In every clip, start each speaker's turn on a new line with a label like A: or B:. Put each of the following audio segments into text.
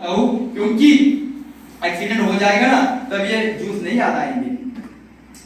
A: क्योंकि एक्सीडेंट हो जाएगा ना तब ये जूस नहीं याद आएंगे,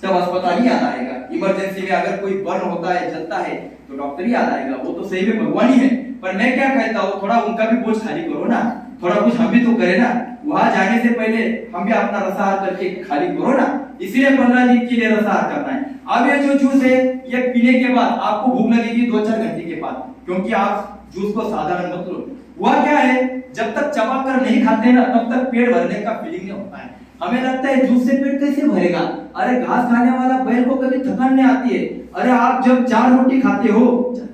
A: तब अस्पताल ही याद आएगा। इमरजेंसी में अगर कोई बर्न होता है, जलता है तो डॉक्टर ही याद आएगा। वो तो सही में भगवान ही है। पर मैं क्या कहता हूँ, थोड़ा उनका भी बोझ खाली करो ना, थोड़ा कुछ हम भी तो करें ना। वहां जाने से पहले हम भी अपना रसाहार करके खाली करो ना। इसीलिए 15 दिन के लिए रसाहार करना है। अब ये जो जूस है ये पीने के बाद आपको भूख लगेगी 2-4 घंटे के बाद, क्योंकि आप जूस को साधारण मत लो। हुआ क्या है, जब तक चबा कर नहीं खाते ना तब तक पेट भरने का फीलिंग नहीं होता है। हमें लगता है जूस से पेट कैसे भरेगा। अरे घास खाने वाला बैल को कभी थकान नहीं आती है। अरे आप जब 4 रोटी खाते हो,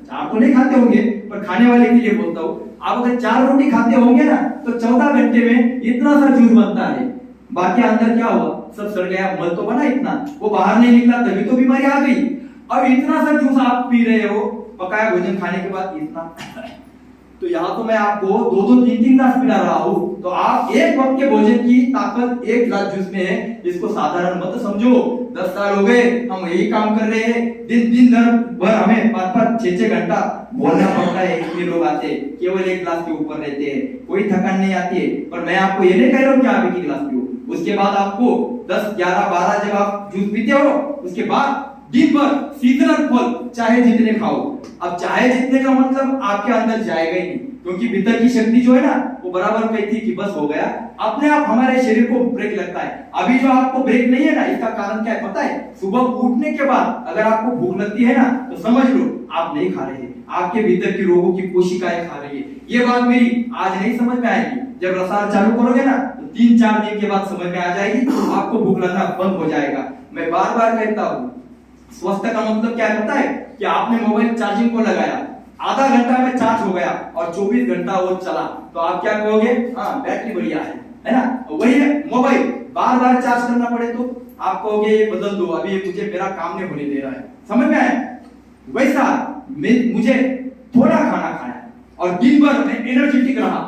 A: 4 तो नहीं खाते होंगे पर खाने वाले के लिए बोलता हूँ, आप अगर 4 रोटी खाते होंगे ना तो 14 घंटे में इतना सा जूस बनता है। बाकी अंदर क्या हुआ, सब सड़ गया, मल तो बना इतना, वो बाहर नहीं निकला तभी तो बीमारी आ गई। अब इतना सा जूस आप पी रहे हो पकाया भोजन खाने के बाद इतना तो यहाँ तो मैं आपको 2-2, 3-3 ग्लास पिला रहा हूँ। तो आप एक वक्त के भोजन की ताकत 1 गिलास जूस में है, इसको साधारण मत समझो। 10 साल हो गए हम यही काम कर रहे हैं, दिन भर हमें 5-5, 6-6 घंटा बोलना पड़ता है। इतने लोग आते हैं केवल 1 गिलास के ऊपर रहते हैं, कोई थकान नहीं आती है। पर मैं आपको ये नहीं कह रहा हूँ कि आप 1 गिलास पियो, उसके बाद आपको 10, 11, 12 जब आप जूस पीते हो उसके बाद दिन भर सीजनल फल चाहे जितने खाओ। अब चाहे जितने का मतलब आपके अंदर जाएगा ही नहीं, क्योंकि भीतर की शक्ति जो है ना वो बराबर कहती है कि बस हो गया। अपने आप हमारे शरीर को ब्रेक लगता है। अभी जो आपको ब्रेक नहीं है ना, इसका कारण क्या है पता है? सुबह उठने के बाद अगर आपको भूख लगती है ना तो समझ लो आप नहीं खा रहे हैं, आपके भीतर की रोगों की कोशिकाएं खा रही है। ये बात मेरी आज नहीं समझ में आएगी, जब रसायन चालू करोगे ना तो 3-4 दिन के बाद समझ में आ जाएगी, आपको भूख लगना बंद हो जाएगा। मैं बार बार कहता हूँ स्वस्थ का मतलब क्या है पता है? कि आपने मोबाइल चार्जिंग को लगाया, आधा घंटा में चार्ज हो गया और 24 घंटा वो चला, तो आप क्या कहोगे? हाँ बैटरी बढ़िया है ना? वही है मोबाइल, बार बार चार्ज करना पड़े तो आप कहोगे ये बदल दो, अभी मुझे मेरा काम नहीं होने दे रहा है। समझ में आया? वैसा मुझे थोड़ा खाना खाया और दिन भर मैं एनर्जेटिक रहा,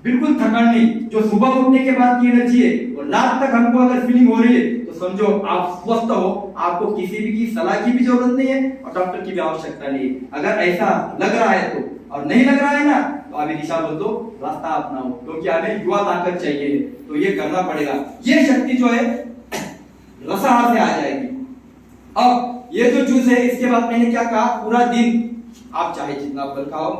A: बिल्कुल थकान नहीं। जो सुबह उठने के बाद की एनर्जी है और रात तक हमको अगर फीलिंग हो रही है तो समझो आप स्वस्थ हो, आपको किसी भी की सलाह की भी जरूरत नहीं है और डॉक्टर की भी आवश्यकता नहीं है। अगर ऐसा लग रहा है तो, और नहीं लग रहा है ना तो अभी दिशा बदलो, रास्ता अपनाओ, क्योंकि हमें युवा ताकत चाहिए तो ये करना पड़ेगा। ये शक्ति जो है रसाहार से आ जाएगी। अब ये जो जूस है इसके बाद मैंने क्या कहा, पूरा दिन आप चाहे जितना फल खाओ,